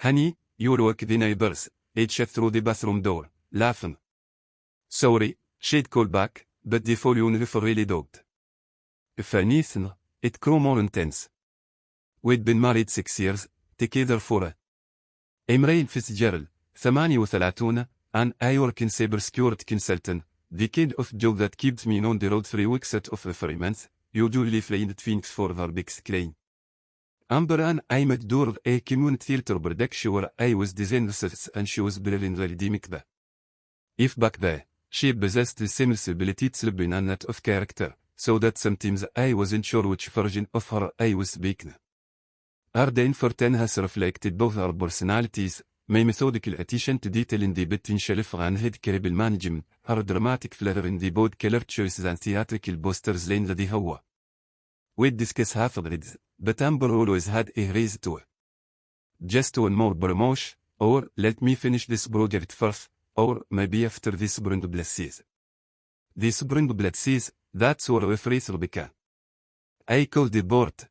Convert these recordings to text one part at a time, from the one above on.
Honey, you woke the neighbors, each through the bathroom door, laughing. Sorry, she'd call back, but the phone really dogged. If anything, it grew more intense. We'd been married 6 years, together for Imrain Fitzgerald, 38, and I work in cybersecurity consultant, the kind of job that keeps me on the road 3 weeks out of every month, usually flying at Phoenix for the big screen. Amber and I met during a community theater production where I was designing sets and she was brilliantly makeup. If back there, she possessed the same ability to slip in and out of character, so that sometimes I wasn't sure which version of her I was speaking. Her Forten has reflected both our personalities, my methodical attention to detail in the potential for and head credible management, her dramatic flair in the bold color choices and theatrical posters line the Hawa. We'd discuss half of it, but Amber always had a reason to. Just one more promotion, or let me finish this project first, or maybe after this spring blesses. The spring blesses, that's where we freezer began. I called the board.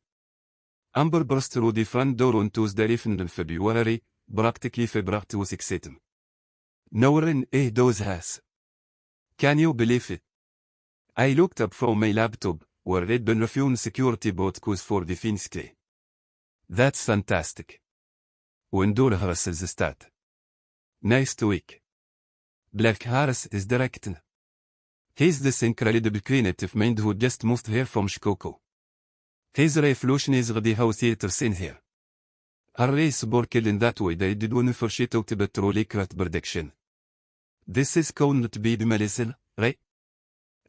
Amber burst through the front door on Tuesday evening in February, practically February to 6. Nowhere in a doze has. Can you believe it? I looked up from my laptop, where I'd been reviewing security protocols for the Finskey. That's fantastic. When door Harris's start. Next week. Black Harris is directing. He's this incredible creative mind who just moved here from Chicago. His revolutionized the how theater scene here. Her race worked in that way they did one for shit out about truly craft production. This is going to be the medicine, right?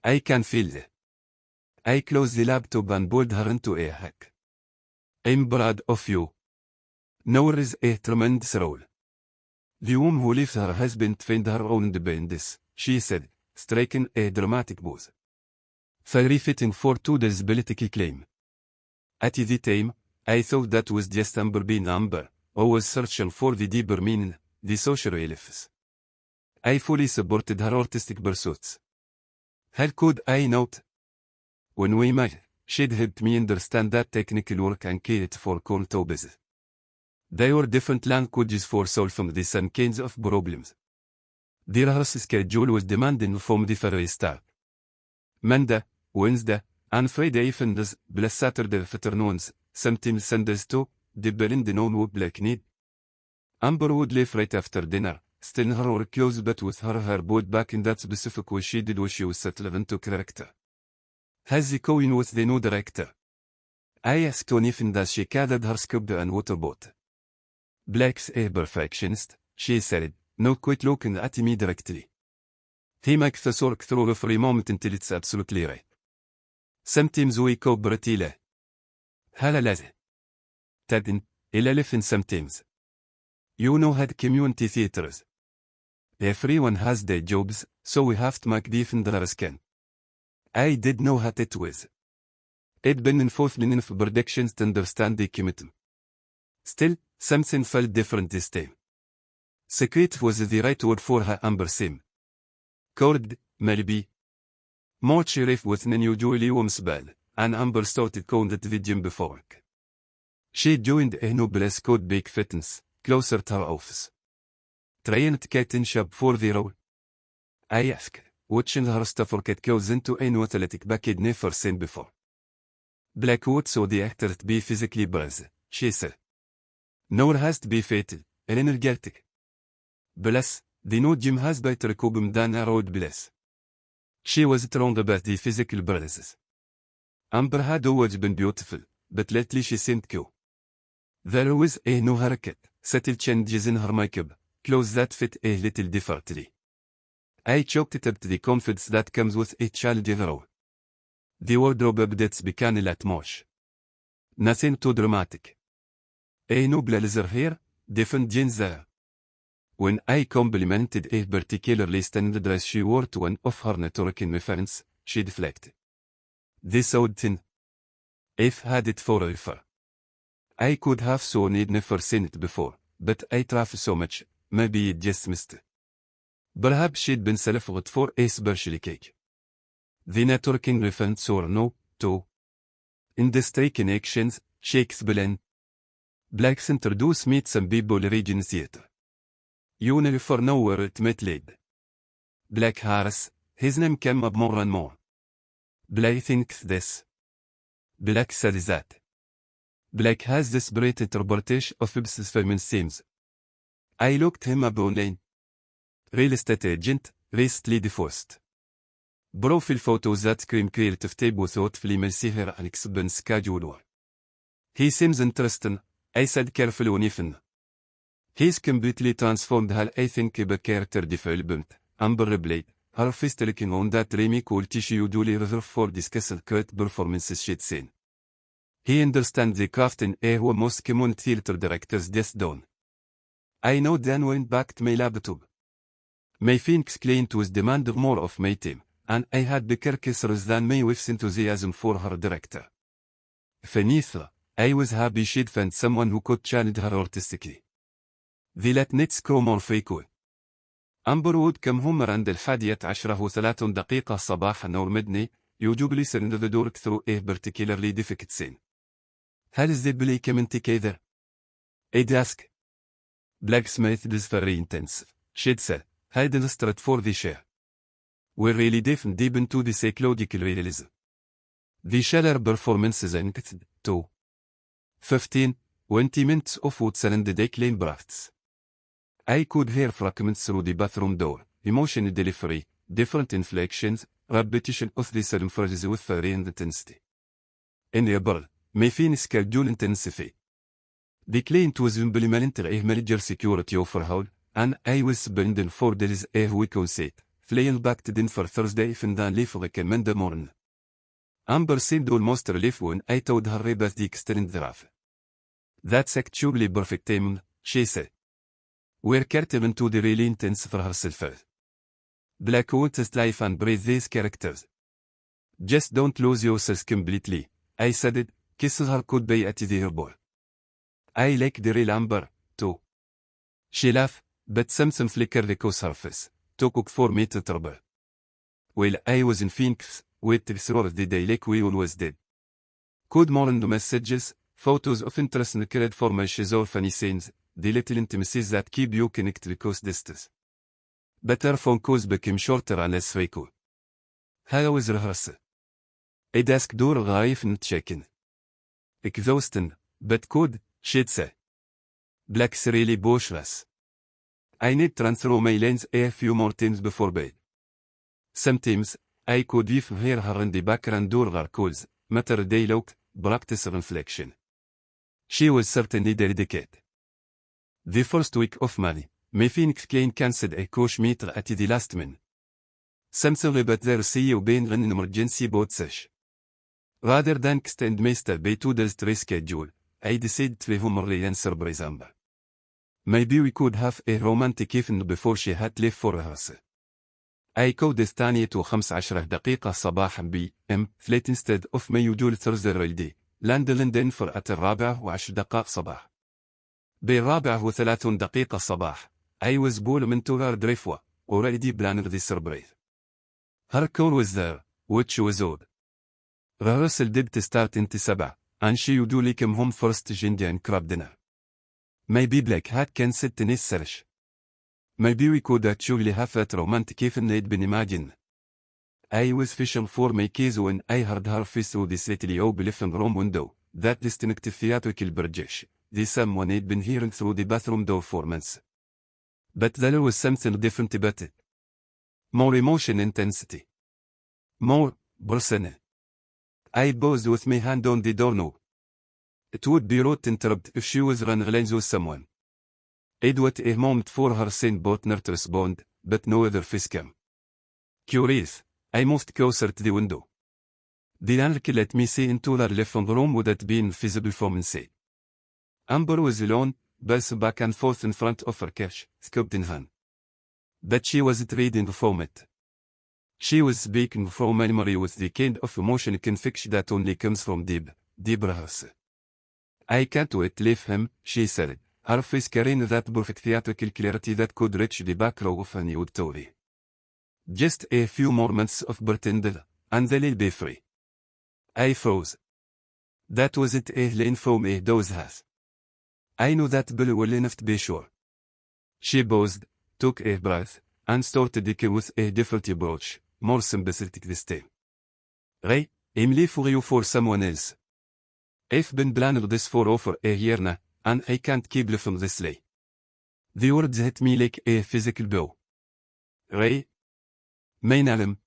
I can feel it. I closed the laptop and pulled her into a hack. I'm proud of you. Nowhere is a tremendous role. The woman who leaves her husband to find her own independence, she said, striking a dramatic pose. Very fitting for today's political claim. At the time, I thought that was just Amber being Amber, always searching for the deeper meaning, the social reliefs. I fully supported her artistic pursuits. How could I not? When we met, she'd helped me understand that technical work and cared for cold topics. There were different languages for solving the same kinds of problems. The rehearsal schedule was demanding from the very start. Monday, Wednesday, and Friday evenings, plus Saturday afternoons, sometimes Sundays too, depending on what Black need. Amber would leave right after dinner, still her work close but with her board back in that specific way she did when she was settled into character. Has the coin with the new director? I asked Tony if she gathered her script and waterboard. Black's a perfectionist, she said, not quite looking at me directly. He makes us work through every moment until it's absolutely right. Sometimes we cooperate ila. Halalaze. Tadin, ila lifin sometimes. You know had community theaters. Everyone has their jobs, so we have to make different can. I did know how it was. It'd been involved in enough predictions to understand the commitment. Still, something felt different this time. Secret was the right word for her Amber Sim. Cord, maybe. Much relief with an unusually warm spell, and Amber started calling that the gym before work. She joined a noble called Big Fitness, closer to her office. Trying to get in shape for the role. I asked, watching her stuff work goes into a new athletic back I'd never seen before. Blackwood saw the actor to be physically brave, she said. Nor has to be fatal, and energetic. Bless, the new gym has better cubum than a road bless. She was wrong about the physical braises. Amber had always been beautiful, but lately she seemed cool. There was a new haircut, subtle changes in her makeup, clothes that fit a little differently. I chalked it up to the confidence that comes with a child role. The wardrobe updates began a lot much. Nothing too dramatic. A new blazer here, different jeans there. When I complimented a particularly stunning dress she wore to one of her networking friends, she deflected. This odd thing. I've had it forever. I could have sworn I'd never seen it before, but I travel so much, maybe it just missed it. Perhaps she'd been selected for a special cake. The networking reference or no, too. Industry connections, she explained. Blacks introduce meet some people region theater. You for nowhere it met lead. Black Harris, his name came up more and more. Black thinks this. Black said that. Black has desperate interpretation of obsessive feminine themes. I looked him up online. Real estate agent, recently divorced. Profile photos that scream creative table thoughtfully her an expense schedule. He seems interesting, I said carefully on even. He's completely transformed how I think about character development. Amber replied, her fist looking on that Remy cool tissue duly reserved for discussed great performances she'd seen. He understands the craft in a who most common theater directors just don't. I know Dan went back to my laptop. My Phoenix client was demanding more of my team, and I had the carcassers than my wife's enthusiasm for her director. Finithra, I was happy she'd found someone who could challenge her artistically. The let nets come on فيكون. أمبر وود كم هم عند 11:03 صباحا or midnight, يجوب لي سرند the door through a particularly difficult scene. هل الزبلي كمنتي كيدر؟ I'd ask. Blacksmith is very intense, she'd said, hiding straight for the share. We're really deep into the psychological realism. The sharer performances included 15-20 minutes of woods and decline breaths. I could hear fragments through the bathroom door, emotion delivery, different inflections, repetition of the same phrases with varying intensity. In April, my Phoenix schedule intensify. The client was implementing a major security overhaul, and I was spending 4 days a week on set, flying back to Denver Thursday and then leave like a Monday morning. Amber seemed almost relieved when I told her about the extended draft. That's actually perfect timing, she said. We're curtailing to the really intense for herself. Black wants life and breathe these characters. Just don't lose yourself completely, I said it, kisses her goodbye at the airport. I like the real Amber, too. She laughed, but something flickered across her face, too quick for me to trouble. While I was in Phoenix, waiting through the day like we always did. Good morning messages, photos of interest and credit for my or funny scenes, the little intimacies that keep you connected across distance. Better phone calls became shorter and less frequent. How was rehearsal? I'd ask door arrive and check-in. Exhausting, but good, she'd say. Black's really boisterous. I need to run through my lines a few more times before bed. Sometimes, I could even hear her in the background door her calls, matter dialogue, practice reflection. She was certainly dedicated. The first week of May, my Phoenix client cancelled a coach meter at the last minute. Something about their CEO being an emergency boat sesh. Rather than extend my stay by 2 days to reschedule, I decided to humorly and surprise Amber. Maybe we could have a romantic evening before she had left for rehearsal. I called 12:15 صباحا b.m. flight instead of my usual Thursday rail day, land London for at 4:10 صباح. ب4:30 صباح, I was born into her drive already planned the surprise. Her call was there, which was odd. Rehearsal did start in 7, and she usually came home first Indian crab dinner. Maybe Black had cancelled tennis search. Maybe we could actually have that romantic evening I'd been imagined. I was fishing for my keys when I heard her face through the slightly open living room window, that distinctive theatrical burgess, the someone I'd been hearing through the bathroom door for months. But there was something different about it. More emotion intensity. More personal. I paused with my hand on the doorknob. It would be rude to interrupt if she was running lines with someone. I'd wait a moment for her sane partner to respond, but no other face came. Curious, I moved closer to the window. The anarchy let me see into the living room without being visible from inside. Amber was alone, pacing back and forth in front of her couch, scope in hand. But she wasn't reading from it. She was speaking from memory with the kind of emotion conviction that only comes from deep rehearsal. I can't wait to leave him, she said, her face carrying that perfect theatrical clarity that could reach the back row of any story. Just a few more months of pretending, and they'll be free. I froze. That wasn't a line from a doll's house. I know that Bill will enough to be sure. She paused, took a breath, and started with a different approach, more sympathetic this time. Ray, I'm leave for you for someone else. I've been planning this for over a year now, and I can't keep living this way. The words hit me like a physical blow. Ray? Mijn arm.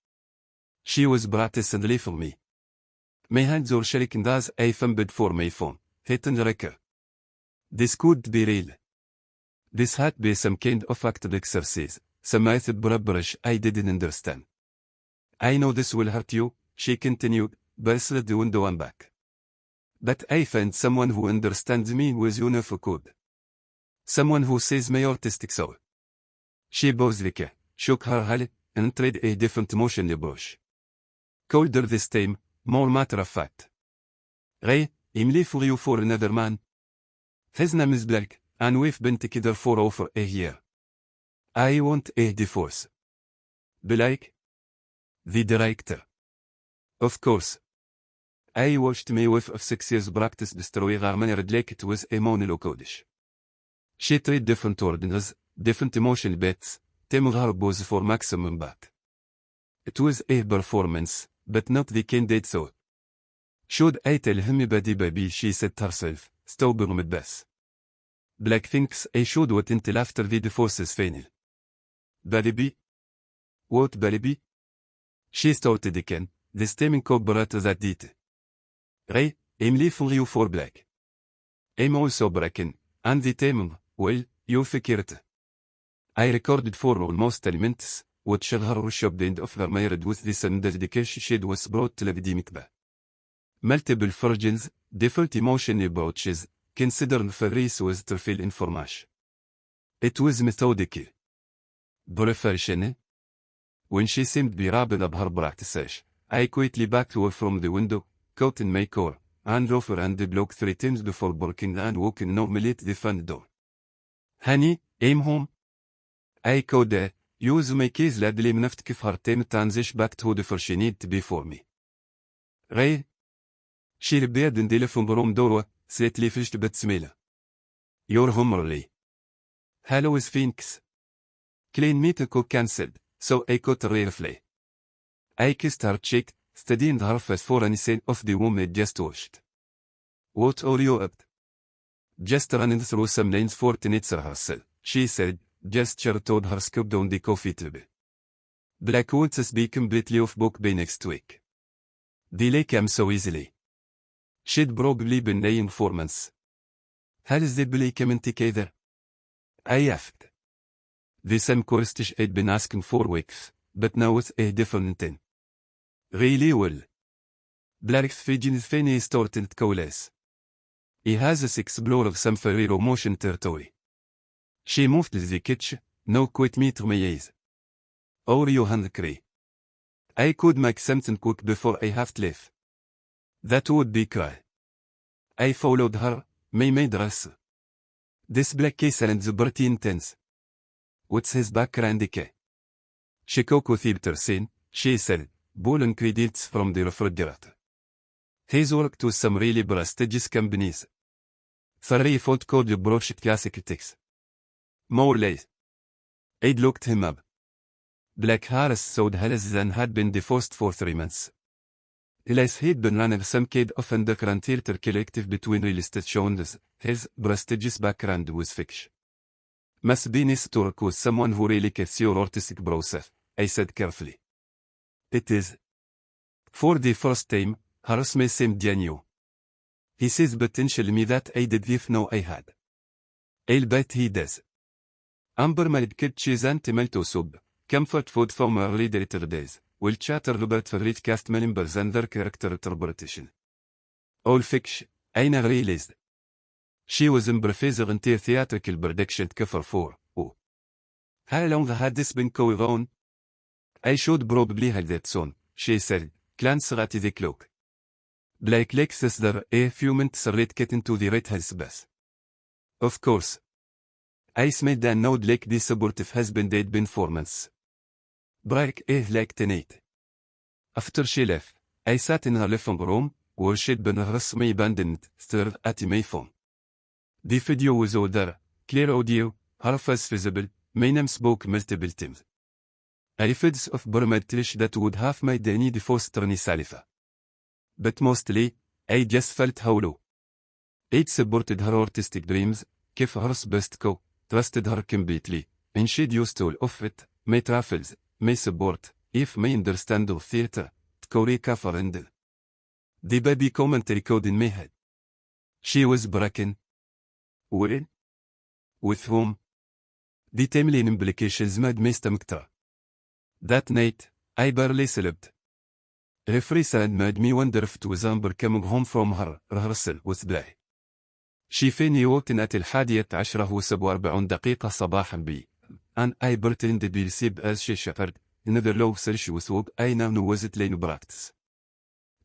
She was practicing for me. My hands were shaking as I fumbled for my phone, hitting the record. This could be real. This had be some kind of active exercise, some method brush I didn't understand. I know this will hurt you, she continued, but slid the window and back. But I find someone who understands me with enough code. Someone who sees my artistic soul. She paused, shook her head, and tried a different motion approach. Colder this time, more matter of fact. Ray, I'm leave for you for another man. His name is Black, and we've been together for over a year. I want a divorce. Blake? The director. Of course. I watched my wife of 6 years practice destroy her mannered like it was a monologue. She tried different orders, different emotional bets, timing her pose for maximum back. It was a performance, but not the candidate thought. Should I tell him baby she said herself, stubborn with bass. Black thinks I should wait until after the divorce is final. Baby? What baby? She started again, this time incorporated that detail. Ray, I'm leave for you for Black. I'm also breaking, and the time, well, you figure it. I recorded for almost 10 minutes, watched her worship the end of her marriage with this and dedication she was brought to the mikveh. Multiple virgins, different emotion approaches, considered Faris was to fill information. It was methodical. Professional. When she seemed to be wrapping up her practice, I quietly backed away from the window, caught in my core, and over and blocked 3 times before breaking and walking normally at the front door. Honey, I'm home. I called use my keys ladly enough to give her time transition back to the first she need to be for me. Ray? She repeated in the telephone room door, slightly fished but smile. You're home early. Hello is Phoenix. Clean meeting cook cancelled, so I cut her fly. I kissed her cheek, studying her face for any sign of the woman I'd just washed. What are you up to? Just running through some lines for Tinitzer herself, she said, gesture toward her scoop on the coffee table. Black wants us be completely off book by next week. Delay came so easily. She'd probably been laying for months. Has the delay come together? I asked. The same question I'd been asking for weeks, but now it's a different intent. Really well. Black's Fijian is funny starting to coalesce. He has us explore some Ferrero motion territory. She moved to the kitchen, now quite meet my eyes. Oreo hand cray. I could make something quick before I have to leave. That would be cry. I followed her, my dress. This black case sounds pretty intense. What's his background? Chicago theater scene, she said, pulling credits from the refrigerator. He's worked with some really prestigious companies. 3 font code brochure classic text. More less. I'd looked him up. Black Harris sold Harris and had been divorced for 3 months. Elias he'd been running some kind of underground theater collective between real estate shows. His prestigious background was fiction. Must be nice to work with someone who really gets your artistic process, I said carefully. It is. For the first time, Harris may seem genuine. He sees potential in me that I didn't know I had. I'll bet he does. Amber made kid cheese and tomato soup, comfort food from early later days. We'll chatter about favorite cast members and their character interpretation. All fiction, I never realized. She was in professor in theatrical production cover for, oh. How long had this been going on? I should probably have that soon, she said, glancing at the clock. Black Lexus there a few minutes late get into the right headspace. Of course. I smelled and nod like the supportive husband they'd been for months. Black like tonight. After she left, I sat in her living room, where she'd been harassed me abandoned, stared at my phone. The video was older, clear audio, half as visible, Maynam spoke multiple times. Episodes of Burmadlish that would have made any Fosterni Salifa. But mostly, I just felt hollow. It supported her artistic dreams, كيف her best co, trusted her completely, and she'd used all of it, my travels, my support, if my understand of theater, Tkori Kafar and the baby commentary code in my head. She was broken. When? With whom? The timeline implications made me stomach. That night, I barely slept. Referee sound made me wonder if it was Amber coming home from her rehearsal with Bly. شايفيني وقتنا 11:47 صباحا بي. And I pretended to sleep as she suffered, another low search was woke I now knew was it lane practice.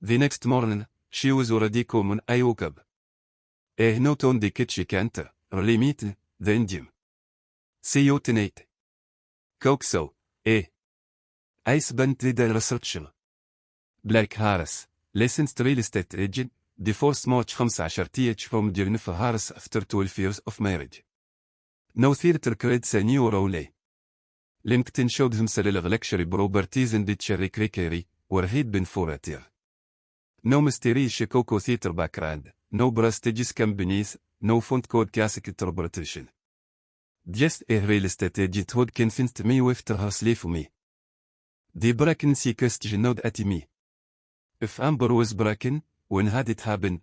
The next morning, she was already come when I woke up. Not on the kitchen can't, really meet, the Indian. See you tonight. Coke so, I spent the day researching. Black Harris, licensed real estate agent, divorced March 15 from Jennifer Harris after 12 years of marriage. No theater credits a new role. LinkedIn showed him selling luxury properties in the Cherry Creek area, where he'd been for a year. No mysterious Chicago theater background, no prestigious companies, no font code classic interpretation. Just a real estate agent who'd convinced me with her sleeve for me. The pregnancy question nod at me. If Amber was broken, when had it happened?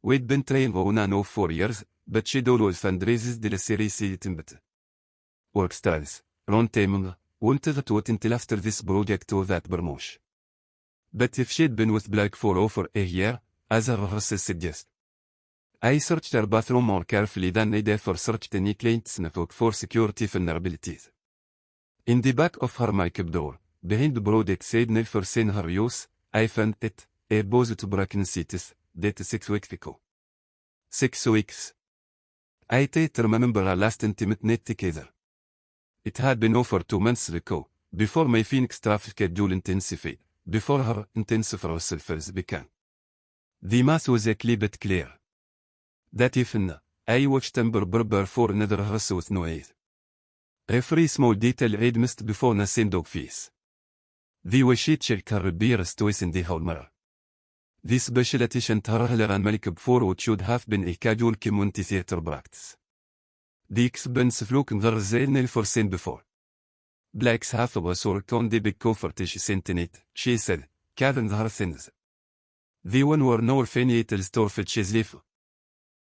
We'd been trained on and off for years, but she'd always fundraised the series it work styles, Ron Tamer, wanted to wait until after this project or that promotion. But if she'd been with Black for over a year, as her rehearsal suggests. I searched her bathroom more carefully than I'd ever searched any client's network for security vulnerabilities. In the back of her makeup drawer, behind the product said never seen her use, I found it, a positive pregnancy test, date 6 weeks ago. 6 weeks. I didn't remember our last intimate night together. It had been over 2 months ago, before my Phoenix traffic schedule intensified, before her intensive rehearsals began. The math was a bit clear. That evening, I watched Amber prepare for another rehearsal with noise. Every small detail I'd missed before the same dog face. The way she checked her beers twice in the whole mirror. The special attention to her hair and makeup for what should have been a casual community theater practice. The expensive looking girls I'd never seen before. Black's half was worked on the big comfort she sent in it, she said, carrying her things. The one were no financial store for she's life.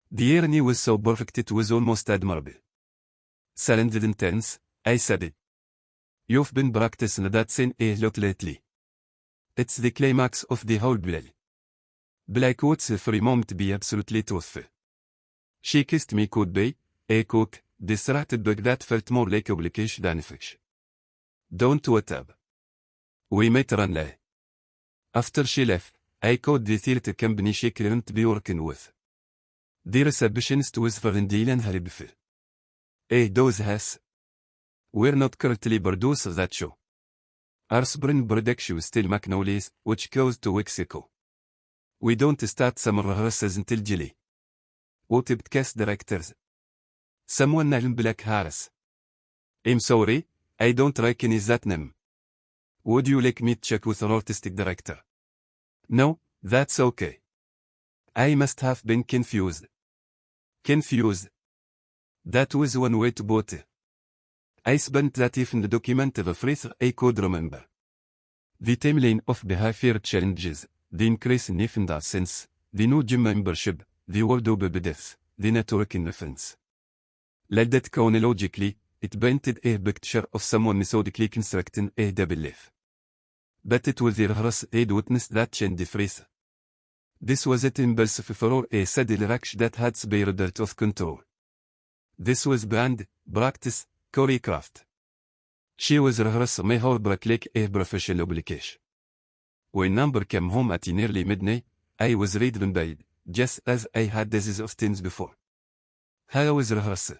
The irony was so perfect it was almost admirable. Sounded intense, I said it. You've been practicing that scene a lot lately. It's the climax of the whole play. Black wants every moment to be absolutely truthful. She kissed me goodbye, a cook, distracted but that felt more like obligation than fiction. Don't wait up. We might run late. After she left, I called the theater company she couldn't be working with. The receptionist was friendly and helpful. Those has. We're not currently producing that show. Our spring production is still Magnolias, which goes to Mexico. We don't start summer rehearsals until July. What about cast directors? Someone named Black Harris. I'm sorry, I don't recognize that name. Would you like me to check with an artistic director? No, that's okay. I must have been confused. Confused. That was one way to put it. I spent that evening documenting the phrase I could remember. The timeline of behavior challenges, the increase in indecence, the new gym membership, the world of baby deaths, the networking offense. Led that chronologically, it painted a picture of someone methodically constructing a double life. But it was the rehearsal I'd witnessed that changed the phrase. This was it impulsive for a sudden reaction that had spiraled out of control. This was brand, practice, choreographed. She was rehearsing my heartbreak like a professional obligation. When Amber came home at nearly midnight, I was ready in bed, just as I had dozens of times before. How was rehearsal?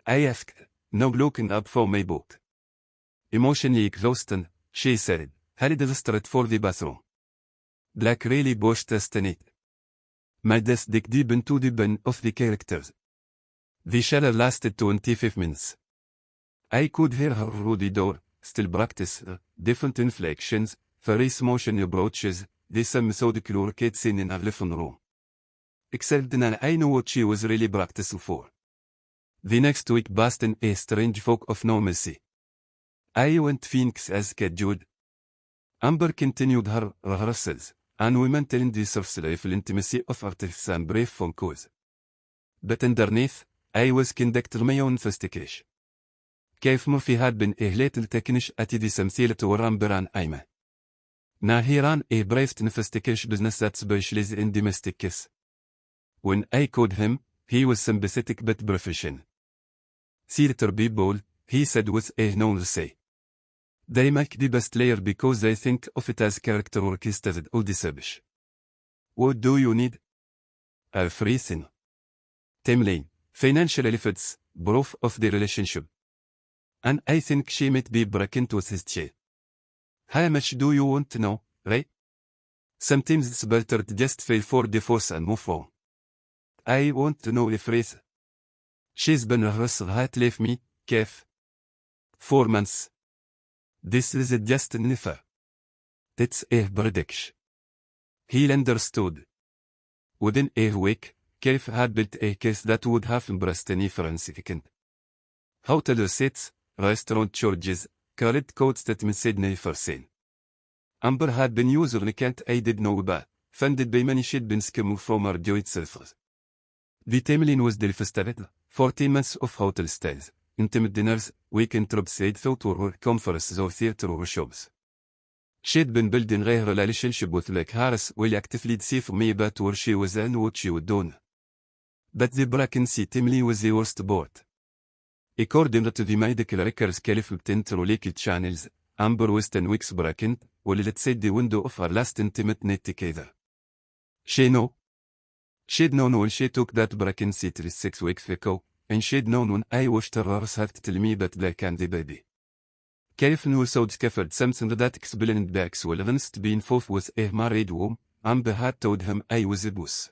I asked, now looking up for my book. Emotionally exhausted, she said, headed straight for the bathroom. Black really pushed us tonight. Midas dig deep into the brain of the characters. The shadow lasted 25 minutes. I could hear her through the door, still practice different inflections, various motion approaches, some methodical workouts in a living room. Except then I know what she was really practicing for. The next week passed in a strange fog of normalcy. I went to Phoenix as scheduled. Amber continued her rehearsals, and we maintained the surface intimacy of artists and brief phone calls. But underneath, I was conducting my own investigation. كيف ما في had been a little technisch at the سمثيلة ورامبر عن أيمة. Now he ran a brief investigation business that specialized in domestic kiss. When I called him, he was sympathetic but professional. Theater people, he said with a known say. They make the best layer because they think of it as character orchestrated or deception. What do you need? Everything. Timeline, financial effects, proof of the relationship. And I think she might be pregnant with his child. How much do you want to know, right? Sometimes it's better to just fail for divorce and move on. I want to know everything. She's been rehearsed hat left me, كيف? 4 months. This is just never. That's a prediction. He understood. Within a week, كيف had built a case that would have impressed any forensic. Hotel receipts, restaurant charges, credit code statements said never seen. Amber had been user account I did know about, funded by money she'd been skimming from her joint self. The timeline was devastated. 14 months of hotel stays, intimate dinners, weekend trips I'd thought were conferences or theater workshops. She'd been building a relationship with like Harris while actively deceiving me about where she was and what she would do. But the pregnancy timeline was the worst part. According to the medical records calculated through leaked channels, Amber was 10 weeks pregnant, while it said the window of her last intimate night together. She'd known when she took that pregnancy 6 weeks ago, and she'd known when I washed her heart to tell me that black and the baby. كيف knew so discovered something that explained Black's willingness to be involved with a married woman. Amber had told him I was a boss.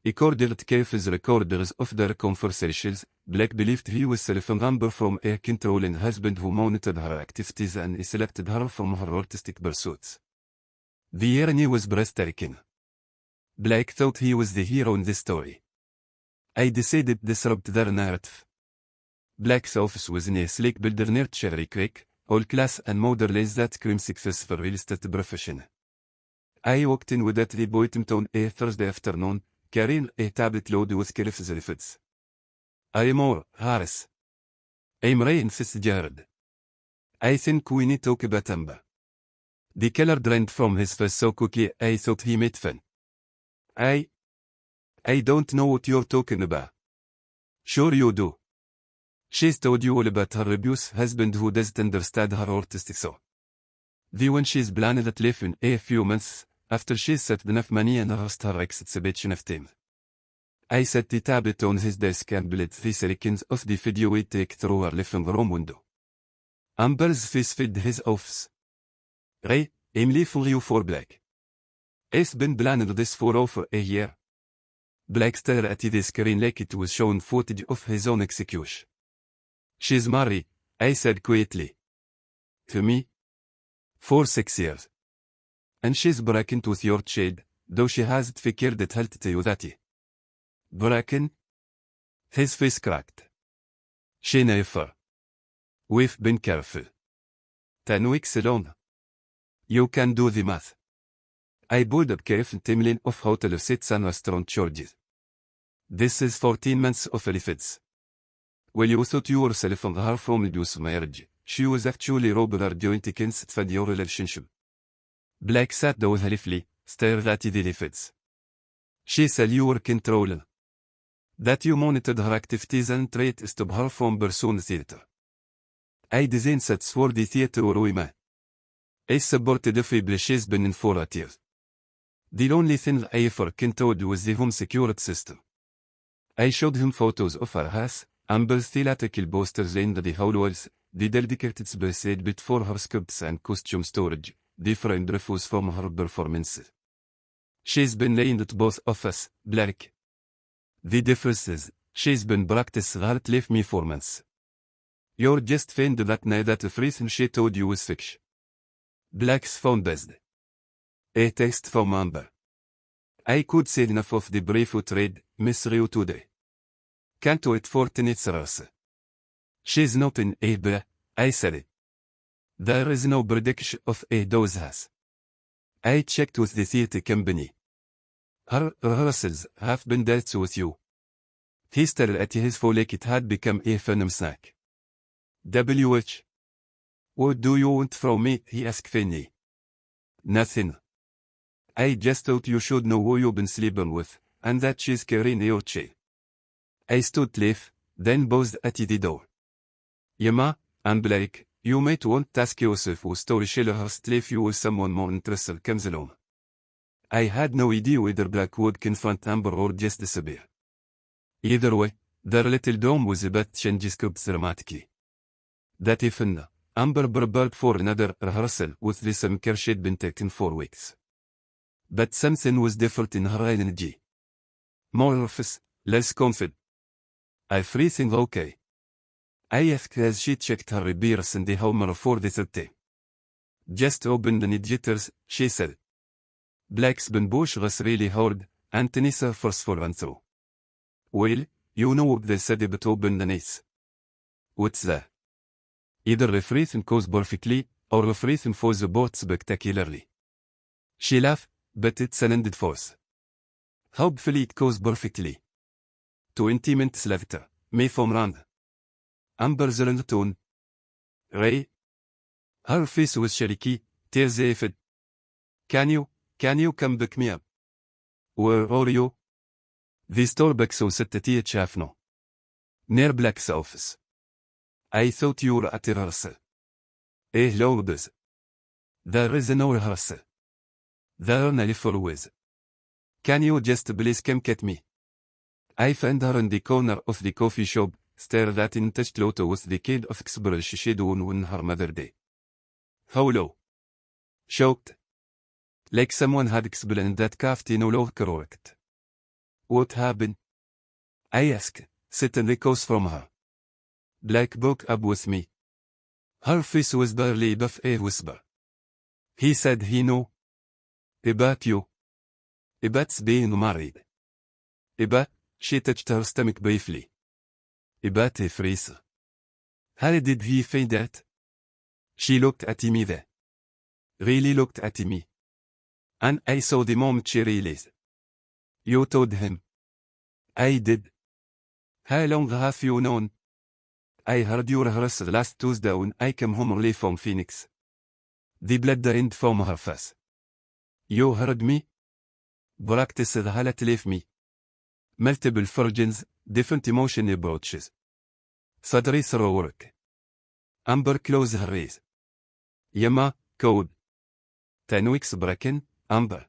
According to Kayf's recorders of their conversations, Black believed he was selling Amber from a controlling husband who monitored her activities and selected her from her artistic pursuits. The irony was breathtaking. Black thought he was the hero in this story. I decided to disrupt their narrative. Black's office was in a sleek builder near Cherry Creek, all class and modern that scream successful real estate professional. I walked in with that reported on a Thursday afternoon, carrying a tablet loaded with Cliff's refits. I'm Harris. I'm Ryan Fitzgerald. I think we need to talk about Amber. The color drained from his face so quickly I thought he made fun. I don't know what you're talking about. Sure you do. She's told you all about her abuse husband who doesn't understand her artistic so. When she's planned to leave in a few months, after she's saved enough money and asked her exit a bit of time. I set the tablet on his desk and played 3 seconds of the video we take through her living room window. Amber's face filled his office. Ray, I'm leaving you for Black. I've been planning this for over a year. Black stared at the screen like it was showing footage of his own execution. She's married, I said quietly. To me? For 6 years. And she's pregnant with your child, though she hasn't figured it out to you that. Pregnant? His face cracked. She never. We've been careful. 10 weeks alone. You can do the math. I pulled up careful timeline of hotel receipts and restaurant charges. This is 14 months of benefits. Well, you thought you were selling her from abuse marriage. She was actually robbing her joint against to fund your relationship. Black sat down briefly, stared at the benefits. She said you were controlling. That you monitored her activities and tried to stop her from pursuing theater. I didn't for the theater or women. I supported every she's been in for 8 years. The only thing I ever controlled was the home security system. I showed him photos of her house, Amber's theatrical posters in the hall walls, the dedicated space had built for her scripts and costume storage, different refuse from her performances. She's been laying at both of us, Black. The difference is, she's been practice hard leave me for months. You're just found that night that everything she told you was fiction. Black's phone buzzed. A text from Amber. I could say enough of the brief trade, Miss Rio today. Can't wait for tonight's rehearsal. She's not in A, I said it. There is no prediction of A dose has. I checked with the theatre company. Her rehearsals have been dealt with you. He stared at his phone like it had become a phantom snack. WH. What do you want from me? He asked Fanny. Nothing. I just thought you should know who you've been sleeping with, and that she's carrying your chain. I stood left, then paused at the door. Yama, and Blake, you might want to ask yourself who storyteller has left you with someone more interested comes along. I had no idea whether Black would confront Amber or just disappear. Either way, their little dome was about to change scopes dramatically. That evening, Amber prepared for another rehearsal with the same care she'd been taking for weeks. But something was different in her energy. More nervous, less confident. Everything okay? I asked as she checked her beers in the Homer for the third time. Just opened the jitters, she said. Black's been push was really hard, and Tenisa first for and through. Well, you know what they said about open the knees. What's that? Either everything goes perfectly, or everything falls apart spectacularly. She laughed, but it's an ended force. Hopefully it goes perfectly. 20 minutes later, May from Rand. Amber's in the tone. Ray? Her face was shaky, tears effed. Can you come back me up? Where are you? The Starbucks was at the THF near Black's office. I thought you were at a rehearsal. Lords. There is no rehearsal. There are no always. Can you just please come get me? I found her in the corner of the coffee shop, stared at in touched Lotto with the kid of expression she'd won when her mother died. How low? Shocked. Like someone had explained that Kafti no longer correct. What happened? I asked, sitting across from her. Black broke up with me. Her face was barely above a whisper. He said he knew. About you. About being married. About, she touched her stomach briefly. About a freezer. How did he find out? She looked at me there. Really looked at me. And I saw the moment she realized. You told him. I did. How long have you known? I heard your rehearsal last Tuesday when I came home early from Phoenix. The blood drained from her face. You heard me? Practiced halat left me. Multiple virgins, different emotion approaches. Sadri through work. Amber closed her eyes. Yama, code. 10 weeks break-in, Amber.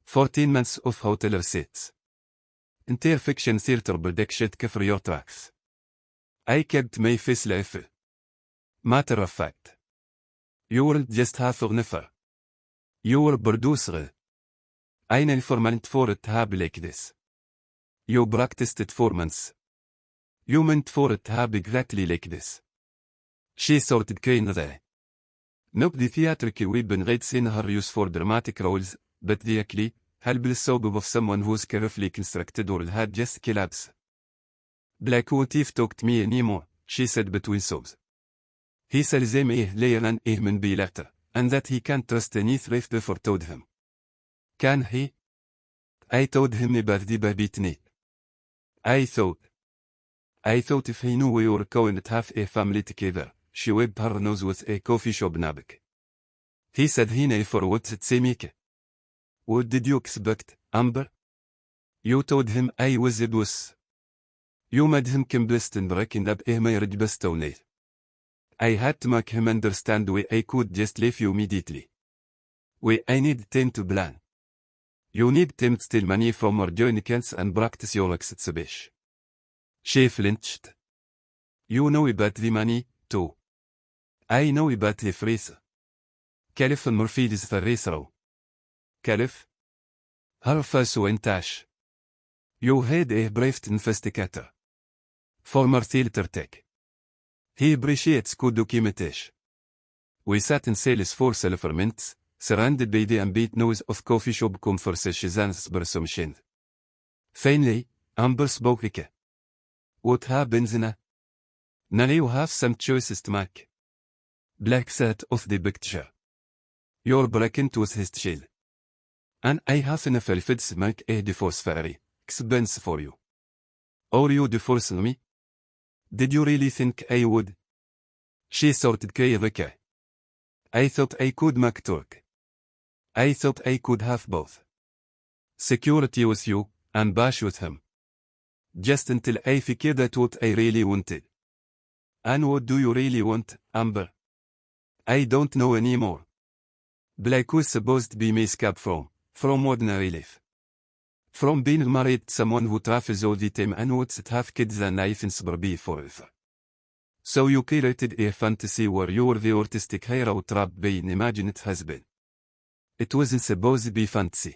14 months of hotel receipts. Entire fiction theater production cover your tracks. I kept my face laughing. Matter of fact. You weren't just half or never. You were producer. I'm informant for it to happen like this. You practiced it for months. You meant for it to happen exactly like this. She sorted kind there. Not the theatrical weapon rates in her use for dramatic roles, but the ugly, helpless sob of someone who's carefully constructed or had just collapsed. Black won't have talked to me anymore, she said between sobs. He says they may layer an human be later, and that he can't trust any thrift before told him. Can he? I told him about the baby tonight. I thought if he knew we were going to have a family together, she wiped her nose with a coffee shop napkin. He said he knew for what's it make. What did you expect, Amber? You told him I was a boss. You made him complicit in breaking up a marriage based on it. I had to make him understand why I could just leave you immediately. Why I need time to plan. You need time to steal money from our joint accounts and practice your exit speech. She flinched. You know about the money, too. I know about the freezer. Caliph and Murphy is the racer. Caliph? Harfas och entash. Jo head brevt investigator. Former tech. He appreciates good documentation. We sat in sales for self-ferments, surrounded by the ambient noise of coffee shop conversations bersumshind. Finally, Amber spoke. What happens now? Now you have some choices to make. Black sat of the picture. Your bracket was his child. And I have enough fits to make a divorce very expensive for you. Or you divorce me? Did you really think I would? She sorted Kayrika. I thought I could make talk. I thought I could have both. Security with you, and bash with him. Just until I figured out what I really wanted. And what do you really want, Amber? I don't know anymore. Black was supposed to be my escape from ordinary life. From being married to someone who travels all the time and wants to have kids and life in suburbia forever. So you created a fantasy where you were the artistic hero trapped by an imagined husband. It wasn't supposed to be fantasy.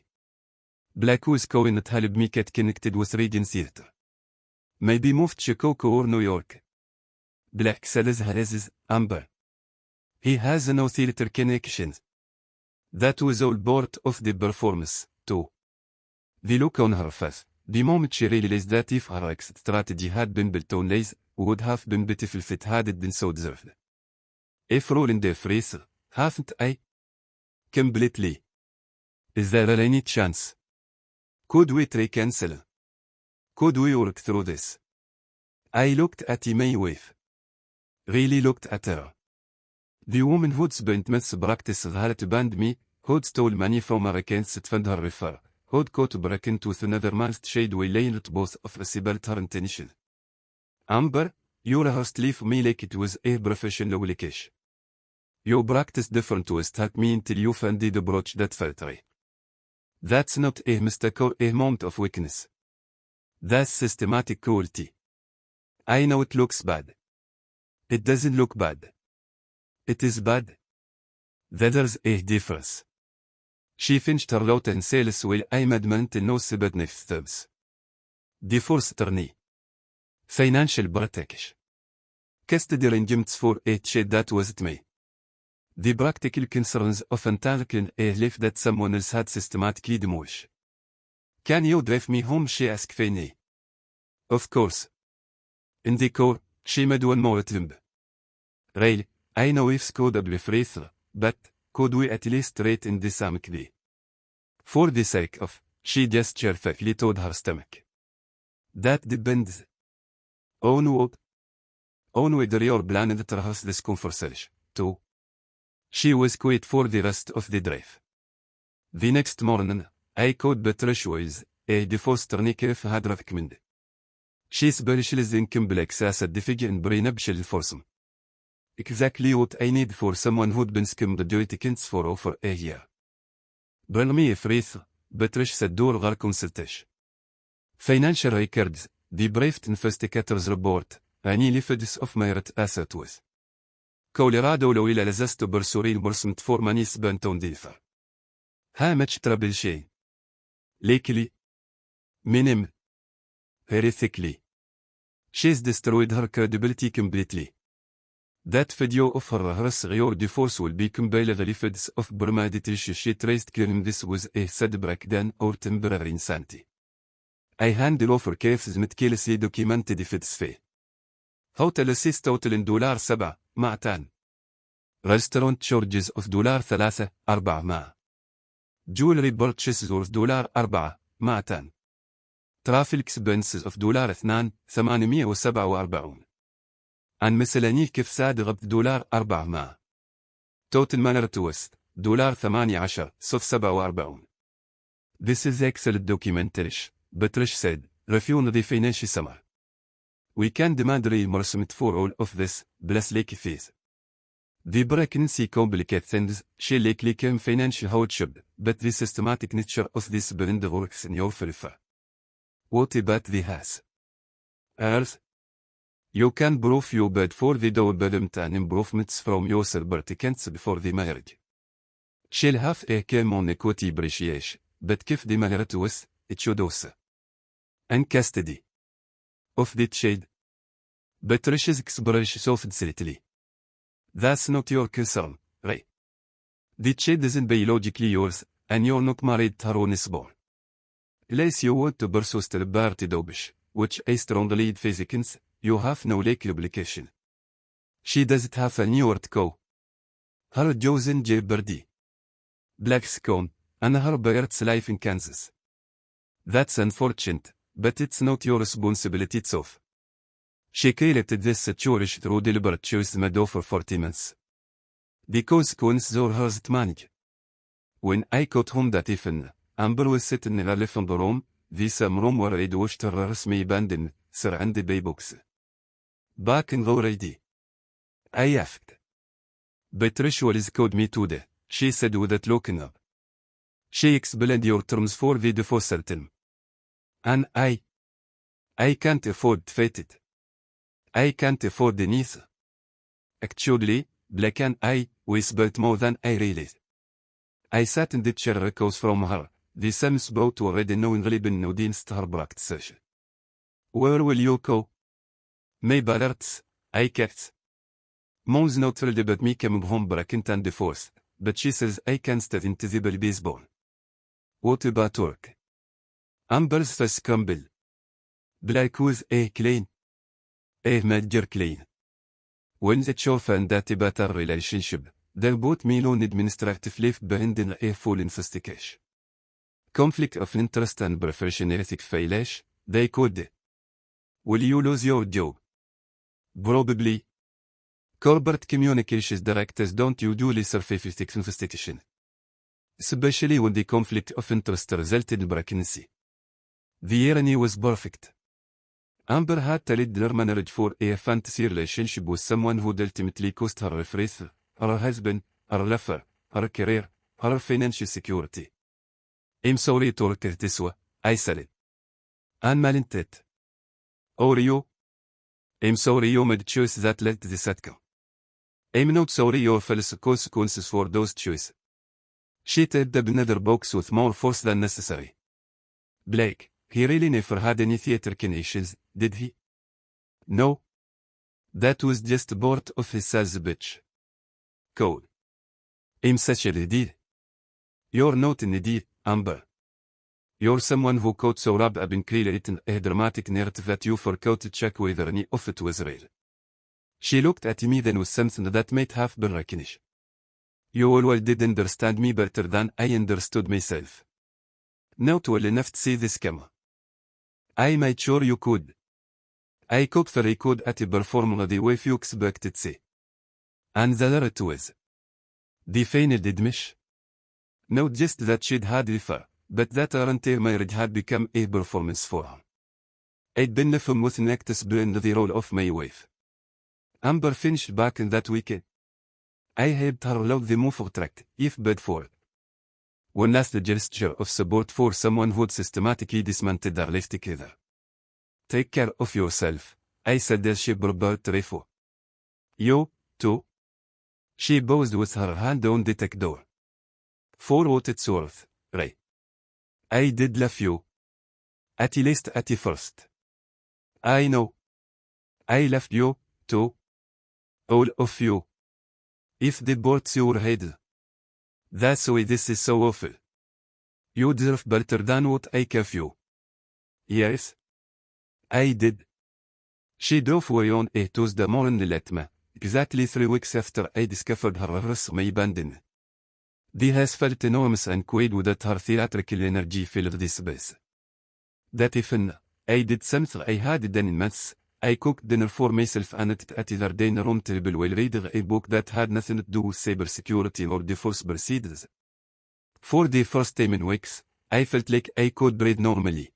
Black was going to help me get connected with Reading Theatre. Maybe move to Chicago or New York. Black sells houses, Amber. He has no theatre connections. That was all part of the performance, too. The look on her face, the moment she realized that if her exit strategy had been built on lies, would have been beautiful if it hadn't been so deserved. If rolling the phrase, haven't I? Completely. Is there any chance? Could we try cancel? Could we work through this? I looked at my wife. Really looked at her. The woman who'd spent months practicing how to band me, who'd stole money from Americans to fund her refer, who'd got bracken with another man's shade we laid both of us about her intention. Amber, you rehearsed leave me like it was a professional leakage. You practiced different ways to help me until you found the approach that felt right. That's not a mistake or a moment of weakness. That's systematic cruelty. I know it looks bad. It doesn't look bad. It is bad. There's a difference. She finished her lot and sales while I madman to no sabbat nefthubs. Divorce attorney. Financial protection. Custody arrangements for a child that wasn't me. The practical concerns of entangling a life that someone else had systematically demolished. Can you drive me home? She asked Fanny. Of course. In the core, she made one more attempt. Really, I know if could be free, but could we at least rate in this amicably? For the sake of, she gestured vaguely toward her stomach. That depends. On what? On whether you're planning to rehearse this conversation, too. She was quiet for the rest of the drive. The next morning, I called Betrayal, a divorce attorney Kev had recommended. She specializes in complex asset defeat and brain forcing. Exactly what I need for someone who'd been skimmed joytickets for over a year. Bring me a frith, Betrayal said door our consultation. Financial records, the briefed investigator's report, any lifts of merit asset with. Colorado لو إلى لزست برسورين برسمت for money spent on differ. How much trouble she? Likely. Minim. Horrifically. She's destroyed her credibility completely. That video of her rehearsal your divorce will be compiled evidence of premeditation. She traced claim this was a sad breakdown or temporary insanity. I handle over cases meticulously documented if it's fair. Hotel assist total in $7 200. Restaurant charges of $3 400. Jewelry purchases of $4 200. Travel expenses of $2 847. عن مسلاني كيف ساد غبت $400. Total manner توست $18 صف 47. This is excellent documentation, Betrayal said, reviewing the financial summary. We can demand reimbursement for all of this, plus lake fees. The pregnancy complicates things, she likely came financial hardship, but the systematic nature of this blend works in your favor. What about the house? Earth? You can prove you bid for the development and improvements from your celebrity before the marriage. She'll have a common equity appreciation, but kif di maleratus, etchodos. En custody. Of dit shade. But rishes exbrich sofd silitly. That's not your concern, Ray. Dit shade isn't biologically yours, and you're not married to her own born. Unless you want to pursue the liberty dobish, which I strongly lead physicans, you have no legal obligation. She doesn't have a new co. Her chosen jeopardy. Black scone, and her bird's life in Kansas. That's unfortunate, but it's not your responsibility itself. She created this church through deliberate choice made over 40 months. The consequences are hers to manage. When I got home that evening, Amber was sitting in a living room, the same room where I'd watched her rasmi abandoned, surrounded by books. Back in the already. I asked. Betrayal is called me today, she said without looking up. She explained your terms for the default term. And I can't afford to fight it. I can't afford it neither. Actually, Black and we spent more than I realized. I sat in the chair across from her, the same spot already knowingly been against her practice. Where will you go? My ballards, I can't. Mom's not thrilled about me coming home breaking and divorce, but she says I can stay into the baseball. What about work? Amber's face crumbled. Black was clean. Major clean. When the show found that about our relationship, they both me on administrative leave behind in a full investigation. Conflict of interest and professional ethic violation, they could. Will you lose your job? Probably. Corporate communications directors don't usually serve ethics investigation. Especially when the conflict of interest resulted in pregnancy. The irony was perfect. Amber had to lead her marriage for a fantasy relationship with someone who would ultimately cost her everything, her husband, her lover, her career, her financial security. I'm sorry to look at this way, I said it. And malintent. Or you? I'm sorry you made choice that led to this outcome. I'm not sorry you faced consequences for those choices. She tied up another box with more force than necessary. Blake, he really never had any theater connections, did he? No. That was just part of his sales pitch. Code. I'm such an idiot. You're not an idiot, Amber. You're someone who got so wrapped up in creating a dramatic narrative that you forgot to check whether any of it was real. She looked at me then with something that might have been recognition. You always did understand me better than I understood myself. Not well enough to see this coming. I made sure you could. I cooked very good at performing the way you expected to. And there it was. The final admission. Not just that she'd had the but that her entire marriage had become a performance for her. I'd been nothing with an actress playing the role of my wife. Amber finished back in that weekend. I helped her log the move tract, if bad for it. One last gesture of support for someone who'd systematically dismantled their life together. Take care of yourself, I said as she prepared to leave. You, too? She paused with her hand on the tech door. For what it's worth, Ray. I did love you. At least at first. I know. I loved you, too. All of you. If they bought your head. That's why this is so awful. You deserve better than what I gave you. Yes. I did. She drove away on a Tuesday morning late May, exactly 3 weeks after I discovered her resume abandoned. The has felt enormous and quaid without her theatrical energy filled this space. That evening, I did something I had done in months. I cooked dinner for myself and ate at their dinner room table while reading a book that had nothing to do with cybersecurity or divorce proceedings. For the first time in weeks, I felt like I could breathe normally.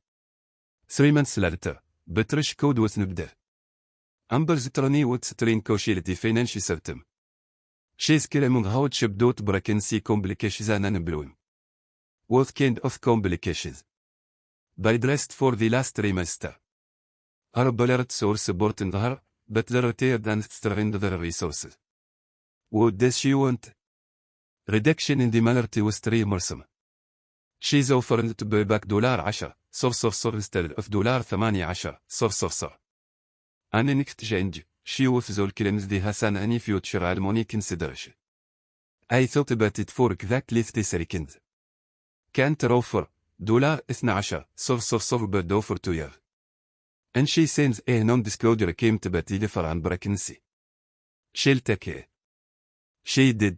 3 months later, Betrayal code was نبدأ. Amber's attorney would strain causality financial system. She's claiming hardship dot pregnancy complications and unemployment. What kind of complications? By dressed for the last trimester. Her ballards are supporting her, but they're retired and strained their resources. What does she want? Reduction in the malady was tremorsome. She's offered to buy back $10 instead of $18. And in exchange, she also claims the has any future money consideration. I thought about it for exactly 3 seconds. Can't offer $12 bid offer to you. And she sends a non-disclosure came to bet for an pregnancy. She'll take it. She did.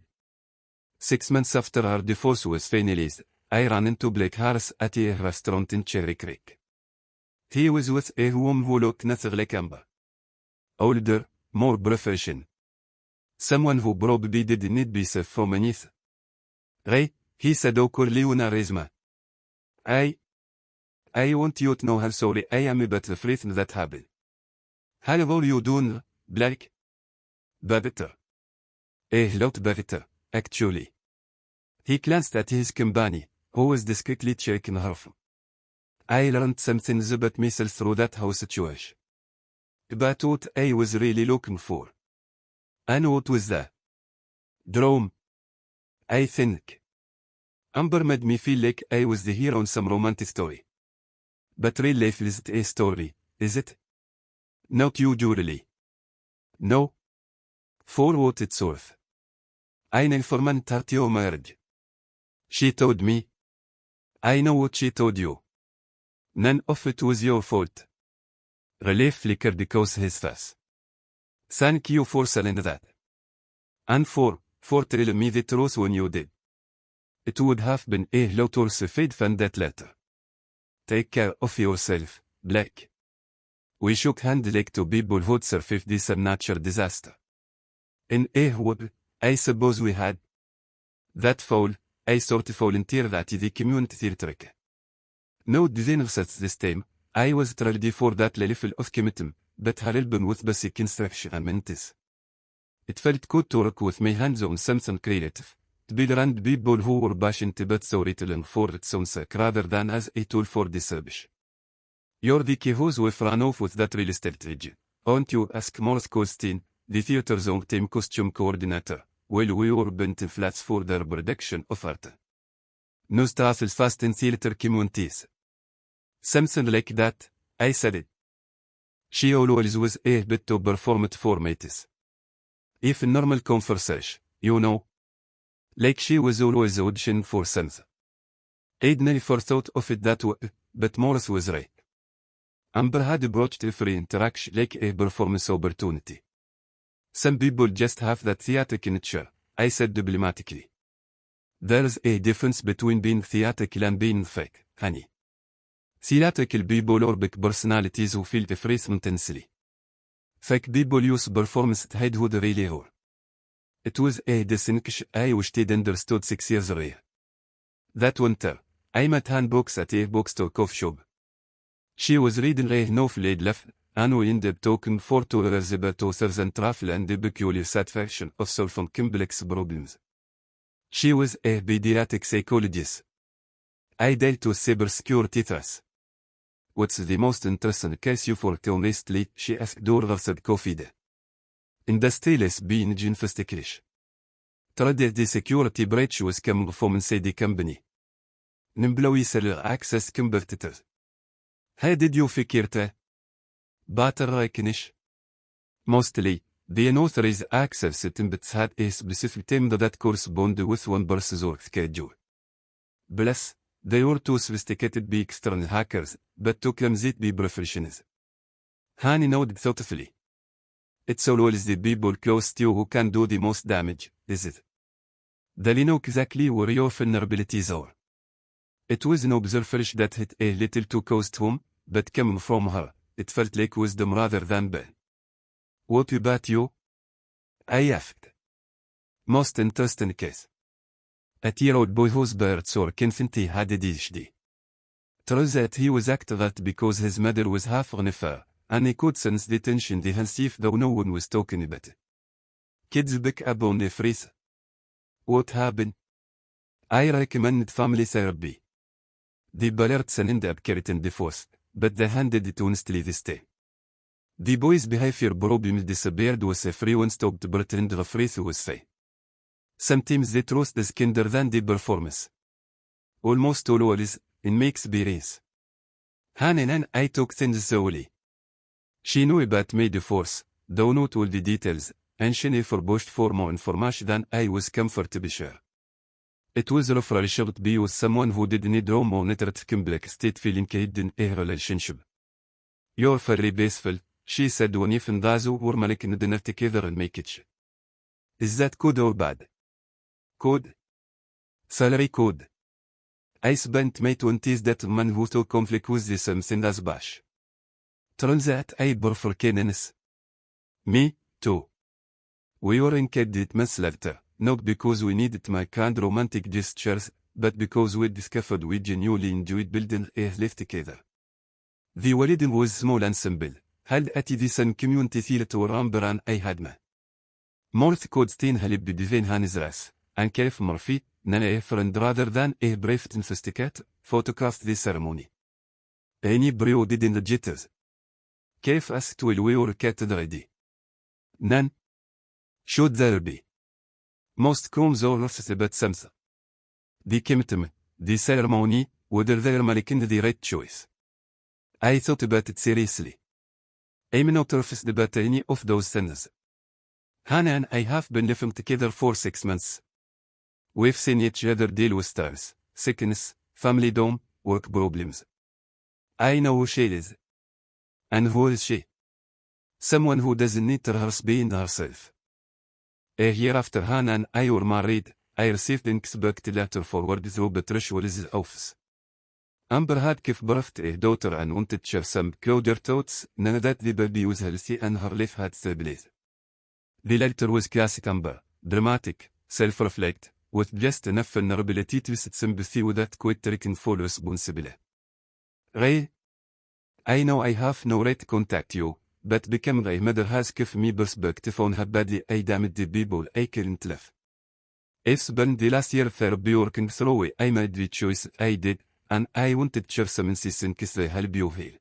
6 months after her divorce was finalized, I ran into Blake Harris at a restaurant in Cherry Creek. He was with a woman who looked nothing like Amber. Older, more professional. Someone who probably didn't need be safe from anything. Ray, he said awkwardly when I raised my. I want you to know how sorry I am about the everything that happened. How are you doing, Blake? Better. A lot better, actually. He glanced at his companion, who was discreetly checking her phone. I learned some things about myself through that whole situation. About what I was really looking for. And what was that? Drama. I think. Amber made me feel like I was the hero in some romantic story. But real life isn't a story, is it? Not usually. No. For what it's worth. I know for man at your marriage. She told me. I know what she told you. None of it was your fault. Relief flickered across his face. Thank you for saying that. And for telling me the truth when you did. It would have been a lot worse if I'd found that letter. Take care of yourself, Blake. We shook hands like two people who'd survived this natural disaster. In a way, I suppose we had. That fall, I sort of volunteered at the community theatre. No designers at this time, I was ready for that level of commitment, but had helped with basic instruction and mentors. It felt good to work with my hands on something creative, to be around people who were passionate about storytelling for its own sake rather than as a tool for discipleship. You're the key who's with ran off with that real estate agent, aren't you? Asked Morris Costin, the theater's long-time costume coordinator, while we were bunting flats for their production of art. No staff is fast in theater communities. Something like that, I said it. She always was a bit to perform it for mates. If in normal conversation, you know. Like she was always auditioning for something. I'd never thought of it that way, but Morris was right. Amber had approached every interaction like a performance opportunity. Some people just have that theatrical nature, I said diplomatically. There's a difference between being theatrical and being fake, honey. Theatrical people are big personalities who feel the phrase intensely. Fake people use performance to hide who they really are. It was a distinction I wished I'd understood 6 years earlier. That winter, I met Han Books at a bookstore coffee shop. She was reading a novel I'd left, and we ended up talking for 2 hours about authors and travel and the peculiar satisfaction of solving complex problems. She was a pediatric psychologist. I dealt with cybersecurity threats. What's the most interesting case you've worked on recently? She asked orders at coffee. Industrial espionage investigation. Tried the security breach was coming from inside the company. An employee seller access competitors. How did you figure that? Pattern recognition. Mostly, the unauthorized access attempts had a specific time that corresponded with one person's work schedule. Bless, they were too sophisticated to be external hackers, but too clumsy to be professionals. Hani nodded thoughtfully. It's always the people close to you who can do the most damage, is it? They know exactly where your vulnerabilities are. It was an observation that hit a little too close to home, but coming from her, it felt like wisdom rather than pain. What about you? I asked. Most interesting case. A 8-year-old boy whose parents were convinced had ADHD. Turns out he was acting out because his mother was half an affair, and he could sense the tension they had if though no one was talking about it. Kids pick up on the phrase. What happened? I recommended family therapy. The parents ended up getting divorced, but they handed it honestly this time. The boy's behavior problem disappeared with everyone stopped pretending the phrase was fine. Sometimes the truth is kinder than the performance. Almost always, in my experience. Hanan I took things slowly. She knew about me the force, though not all the details, and she never pushed for more information than I was comfortable sure. It was refreshing to be with someone who didn't need to monitor the complex state feeling hidden in a relationship. You're very peaceful, she said when if and Dazo were making dinner together and make it. Is that good or bad? Good? Salary good. I spent my 20s that man who took conflict with the something as bash. Turns out I prefer kindness. Me, too. We were engaged months later, not because we needed my kind romantic gestures, but because we discovered we genuinely enjoyed building a life together. The wedding was small and simple, held at the Sun Community Theatre Amberan I had me. Morth Codstein helped divine Hannes Ras, and Kev Murphy, a friend rather than a brief investigate, photographed the ceremony. Any brio didn't the jitters. Kev asked will we were getting ready. None. Should there be? Most comes or less about something. The commitment, the ceremony, whether they're making the right choice. I thought about it seriously. I'm not nervous about any of those things. Hannah and I have been living together for 6 months. We've seen each other deal with stress, sickness, family dome, work problems. I know who she is. And who is she? Someone who doesn't need to rehearse being herself. A year after Hannah and I were married, I received an unexpected letter forwarded through Betrayal's office. Amber had given birth to a daughter and wanted to share some closer thoughts now that the baby was healthy and her life had stabilized. The letter was classic Amber, dramatic, self-reflect, with just enough vulnerability to set sympathy without quite taking full responsibility. Ray, I know I have no right to contact you, but becoming a mother has given me perspective on how badly I damaged the people I couldn't love. I've spent the last year therapy working through it. I made the choice I did, and I wanted to share some insights in case they help you heal.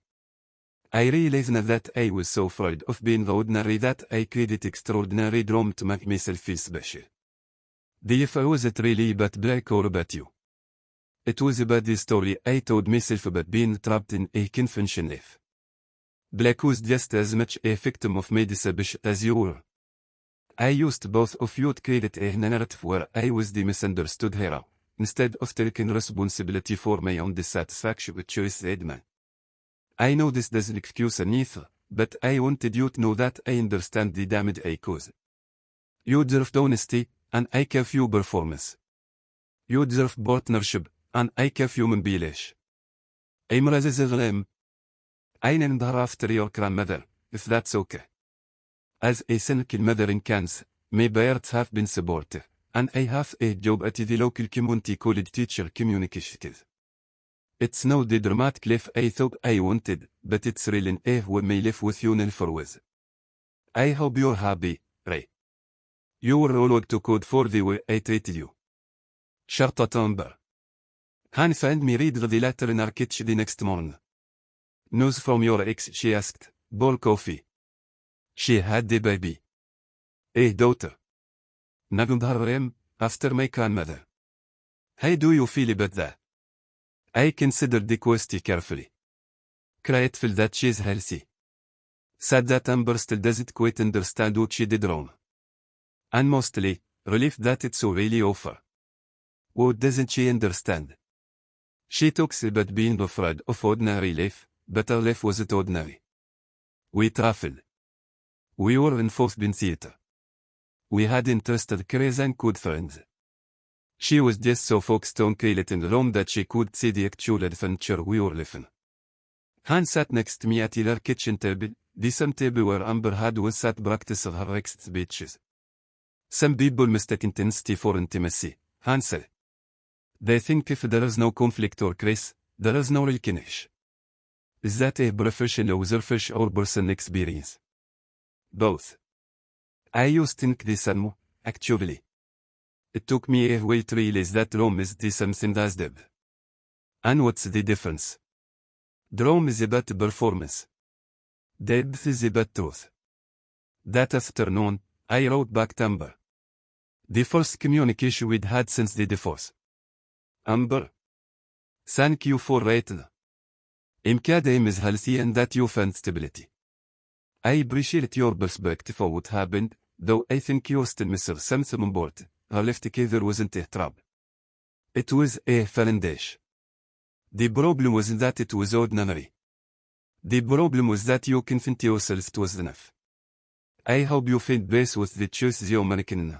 I realized now that I was so afraid of being ordinary that I created extraordinary drama to make myself feel special. The if wasn't really about Black or about you. It was about the story I told myself about being trapped in a conventional life. Black was just as much a victim of my deception as you were. I used both of you to create a narrative where I was the misunderstood hero, instead of taking responsibility for my own dissatisfaction with choice Edman. I know this doesn't excuse neither, but I wanted you to know that I understand the damage I caused. You deserved honesty, and I gave you performance. You deserve partnership, and I gave you mobility. I'm rather I named her after your grandmother, if that's okay. As a single mother in Kansas, my parents have been supportive, and I have a job at the local community college teacher communication. It's not the dramatic life I thought I wanted, but it's really what my life with you now for was. I hope you're happy, Ray. You were all to code for the way I treated you. Shut Amber. Han found me read the letter in our kitchen the next morning. News from your ex, she asked, bowl coffee. She had the baby. A daughter. Named her after my grandmother. How do you feel about that? I considered the question carefully. Grateful that she's healthy. Sad that Amber still doesn't quite understand what she did wrong. And mostly, relieved that it's so really over. What doesn't she understand? She talks about being afraid of ordinary life, but her life wasn't ordinary. We traveled. We were involved in theater. We had interested careers and good friends. She was just so focused on creating Rome that she could see the actual adventure we were living. Han sat next to me at her kitchen table, the same table where Amber had once sat practicing her ex speeches. Some people mistake intensity for intimacy, Han said. They think if there is no conflict or crisis, there is no real connection. Is that a professional observation or personal experience? Both. I used to think the same, actually. It took me a while to realize that Rome is the same thing as depth. And what's the difference? Rome is about performance. Depth is about truth. That afternoon, I wrote back to Amber. The first communication we'd had since the divorce. Amber. Thank you for rating. Imkad aim is healthy and that you find stability. I appreciate your perspective of what happened, though I think you still missed something important. Her left together wasn't a trap. It was a fallen dash. The problem wasn't that it was ordinary. The problem was that you convinced yourself it was enough. I hope you find peace with the choices you're making.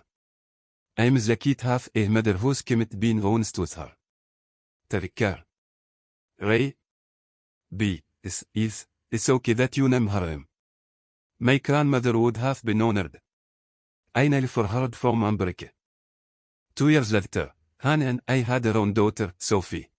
I'm lucky to have a mother who's committed being honest with her. Take care. Ray. B. It's okay that you name her. My grandmother would have been honored. I knelt for her from America. 2 years later, Hannah and I had our own daughter, Sophie.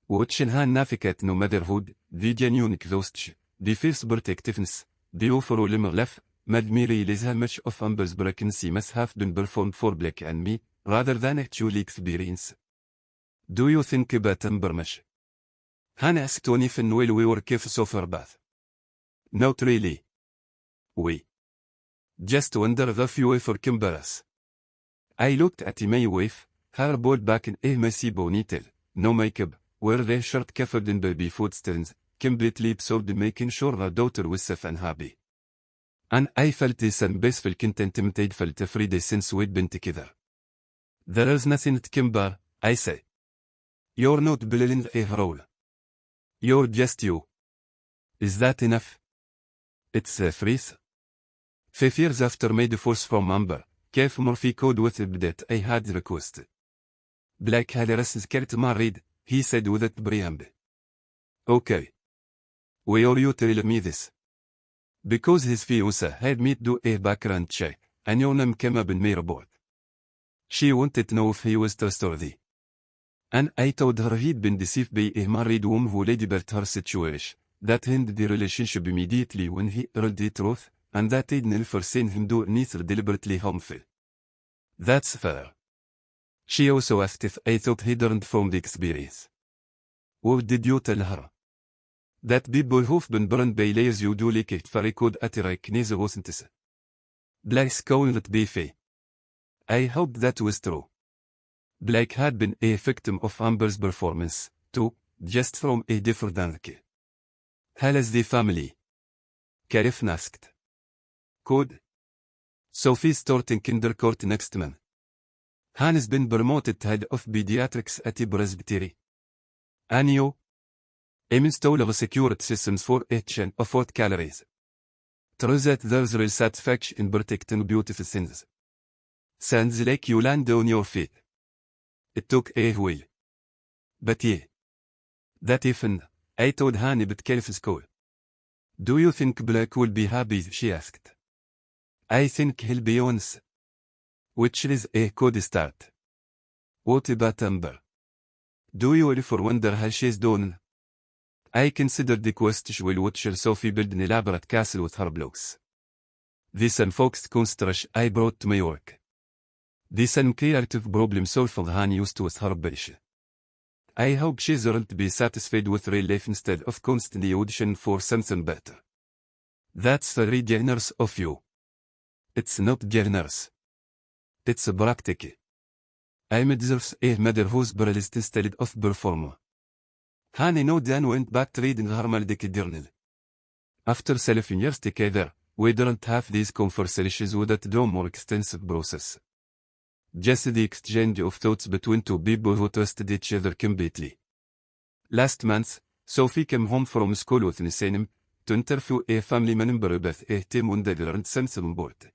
Watching her navigate no motherhood, the genuine exhaustion, the fierce protectiveness, the overall life, made me realize how much of Amber's pregnancy must have been performed for Blake and me, rather than actually experience. Do you think about Amber much? Hannah asked Tony while we were gifts of her bath. Not really. We just wonder if you ever compare us. I looked at my wife, her bald back in a messy ponytail, no makeup, wear a shirt covered in baby food stains, completely absorbed in making sure her daughter was safe and happy. And I felt this peaceful contentment I'd felt every day since we'd been together. There is nothing to compare, I say. You're not playing a role. You're just you. Is that enough? It's a freeze. 5 years after my divorce from Amber, كيف Murphy code with the that I had requested. Blake had get married, he said without preamble. Okay. Why are you telling me this? Because his fiancée had me do a background check, and your name came up in my report. She wanted to know if he was trustworthy. And I told her he'd been deceived by a married woman who lied about her situation, that ended the relationship immediately when he heard the truth, and that I'd never seen him do anything deliberately harmful. That's fair. She also asked if I thought he'd learned from the experience. What did you tell her? That people who've been burned by lies usually can't very good at recognizing wasn't. Blake's calling it beefy. I hoped that was true. Blake had been a victim of Amber's performance, too, just from a different angle. How is the family? Karif asked. Good. Sophie's starting kindergarten next month. Hannah's been promoted to head of pediatrics at the presbytery. And you? I'm installing security systems for each and afford calories. True that there's real satisfaction in protecting beautiful things. Sounds like you land on your feet. It took a while. But yeah. That even, I told Hannah about careful school. Do you think Blake will be happy? She asked. I think he'll be honest. Which is a good start. What about Amber? Do you ever wonder how she's doing? I considered the question while watching Sophie build an elaborate castle with her blocks. This unfoxed construction I brought to my work. This uncreative problem solving Hannah used with her passion. I hope she's learned to be satisfied with real life instead of constantly auditioning for something better. That's very generous of you. It's not generous. It's practical. I deserve a mother who's paralyzed instead of performer. Hannah nodded and went back to reading her medical journal. After 7 years together, we didn't have these conversations without a more extensive process. Just the exchange of thoughts between two people who trusted each other completely. Last month, Sophie came home from school with Nisanim to interview a family member about a team when they learned something important.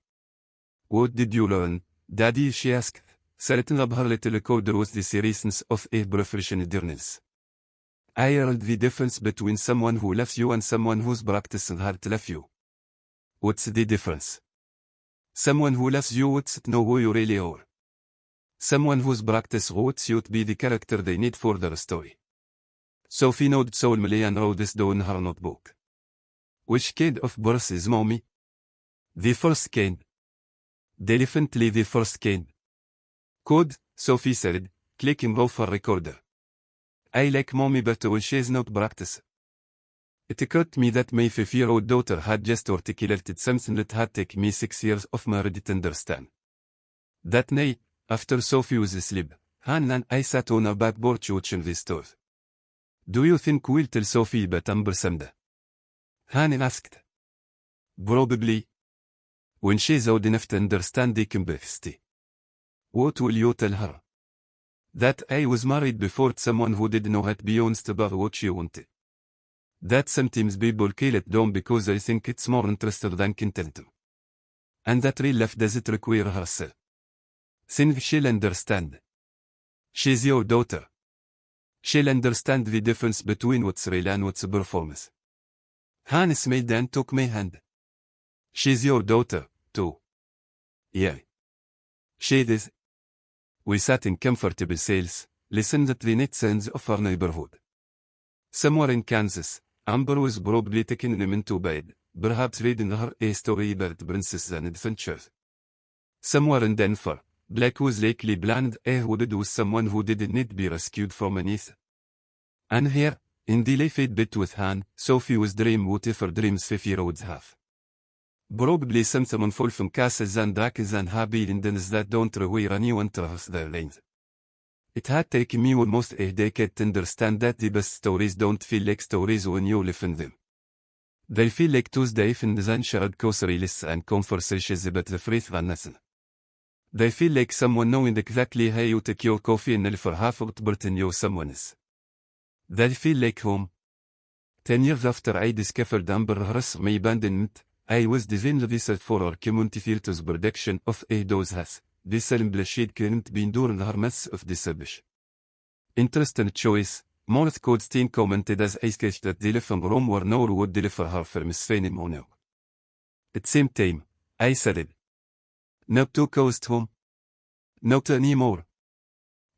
What did you learn, Daddy? She asked, setting up her little recorder with the seriousness of a professional journalist. I learned the difference between someone who loves you and someone who's practicing hard to love you. What's the difference? Someone who loves you wants to know who you really are. Someone who's practiced wants you to be the character they need for their story. Sophie nodded solemnly and wrote this down in her notebook. Which kind of birth is mommy? The first kind. Definitely the first kind. Good, Sophie said, clicking off her recorder. I like mommy better when she's not practicing. It occurred to me that my 5-year-old daughter had just articulated something that had taken me 6 years of marriage to understand. That night, after Sophie was asleep, Hannah and I sat on our back porch watching the stars. Do you think we'll tell Sophie but Amber Samda? Hani asked. Probably. When she's old enough to understand the complexity. What will you tell her? That I was married before to someone who didn't know it beyond about what she wanted. That sometimes people kill it down because they think it's more interesting than content. And that real life doesn't require herself. Think she'll understand. She's your daughter. She'll understand the difference between what's real and what's performance. Han smiled and took my hand. She's your daughter, too. Yeah. She is. We sat in comfortable sails, listened to the night sounds of our neighborhood. Somewhere in Kansas, Amber was probably taking him into bed, perhaps reading her a story about princesses and adventures. Somewhere in Denver, Black was likely planned a hooded with someone who didn't need to be rescued from an earth. And here, in the life bit with Han, Sophie was dream whatever dreams 5-year-olds have. Probably something full from castles and dragons and happy endings that don't require anyone to rehearse their lines. It had taken me almost a decade to understand that the best stories don't feel like stories when you live in them. They feel like Tuesday finds and shared grocery lists and conversations about the free nothing. They feel like someone knowing exactly how you take your coffee and for half of it in your someone else. They feel like home. 10 years after I discovered Amber Heard's my abandonment, I was designed this for our community theatre's production of A Dose Has. This shade couldn't be during her mess of disabuse. Interesting choice, Morris Codstein commented as I sketched that the living room were nor would deliver her for Miss Fanny Mono. At same time, I said it. Not to coast home. Not anymore.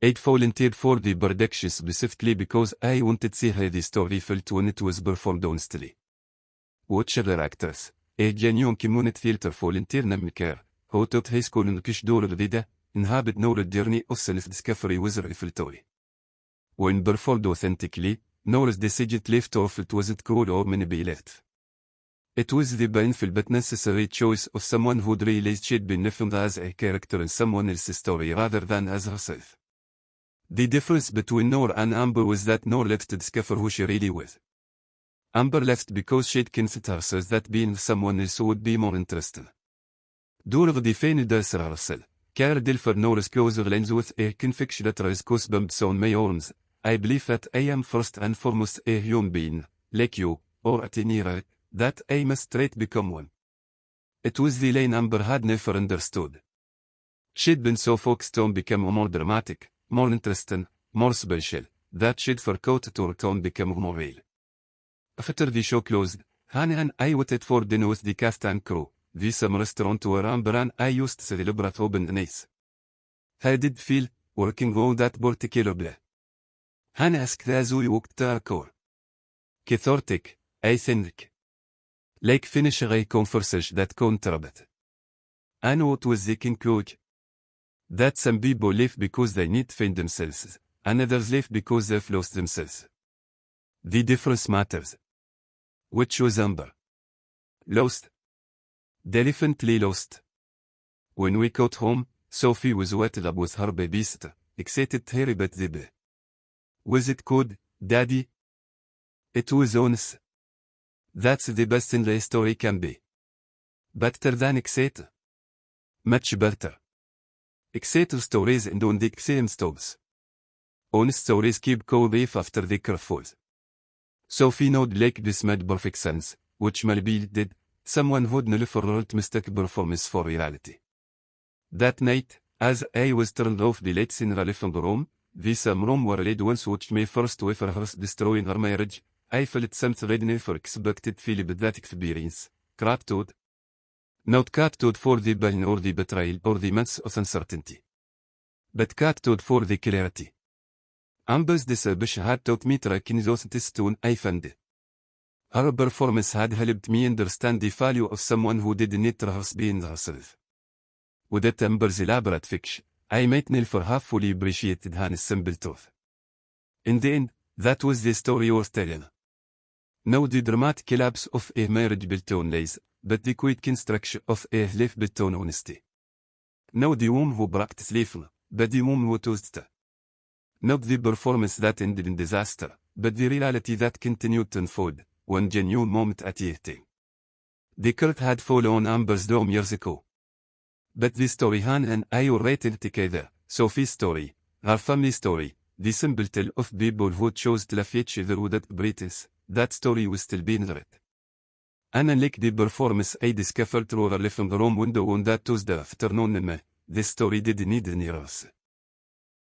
I'd volunteered for the production specifically because I wanted to see how the story felt when it was performed honestly. Watch other actors, a genuine community theater volunteer named Care, who taught high school in Kish door the inhabit Nora's journey of self-discovery was revelatory. When performed authentically, Nora's decision left off it wasn't cruel or manipulative. It was the painful but necessary choice of someone who'd realized she'd been filmed as a character in someone else's story rather than as herself. The difference between Nora and Amber was that Nora left to discover who she really was. Amber left because she'd convinced herself that being someone else would be more interesting. Door the defined herself, Care Dilfer Nora's closer lens with a conviction that raised goosebumps on my arms. I believe that I am first and foremost a human being, like you, or at any rate, that I must straight become one. It was the line Amber had never understood. She'd been so focused on becoming more dramatic, more interesting, more special, that she'd forgot to return become more real. After the show closed, Hannah and I waited for dinner with the cast and crew, the some restaurant where Amber and I used to celebrate open nights. How did it feel, working on that particular play? Hannah asked as we walked to our car. Cathartic, I think. Like finishing a conversation that contributed. And what was the conclusion? That some people live because they need to find themselves, and others live because they've lost themselves. The difference matters. Which was Amber? Lost. Definitely lost. When we got home, Sophie was waiting up with her babysitter, excited to hear about the baby. Was it good, Daddy? It was honest. That's the best in the story can be. Better than excited. Much better. Excited stories and on the exciting stories. Honest stories keep cold if after the curve falls. Sophie nodded like this made perfect sense, which maybe it did. Someone who'd never wrote mistake performance for reality. That night, as I was turned off the lights in the living room, the same room where Lady once watched me first ever hearse destroying her marriage, I felt something I never expected feel about that experience. Gratitude. Not gratitude for the pain or the betrayal or the months of uncertainty. But gratitude for the clarity. Amber's deception had taught me tracking those tests when I found it. Her performance had helped me understand the value of someone who didn't need to rehearse being herself. Without Amber's elaborate fiction, I might never have fully appreciated Hannah's simple truth. In the end, that was the story worth telling. Not the dramatic collapse of a marriage built on lies, but the quiet construction of a life built on honesty. Not the woman who practiced living, but the woman who chose to. Not the performance that ended in disaster, but the reality that continued to unfold, one genuine moment at ET. The cult had fallen on Amber's dorm years ago. But the story Han and I are written together, Sophie's story, her family story, the simple tale of people who chose to love each other without pretense, that story was still being read. And unlike the performance I discovered through her living room window on that Tuesday afternoon, this story didn't need any else.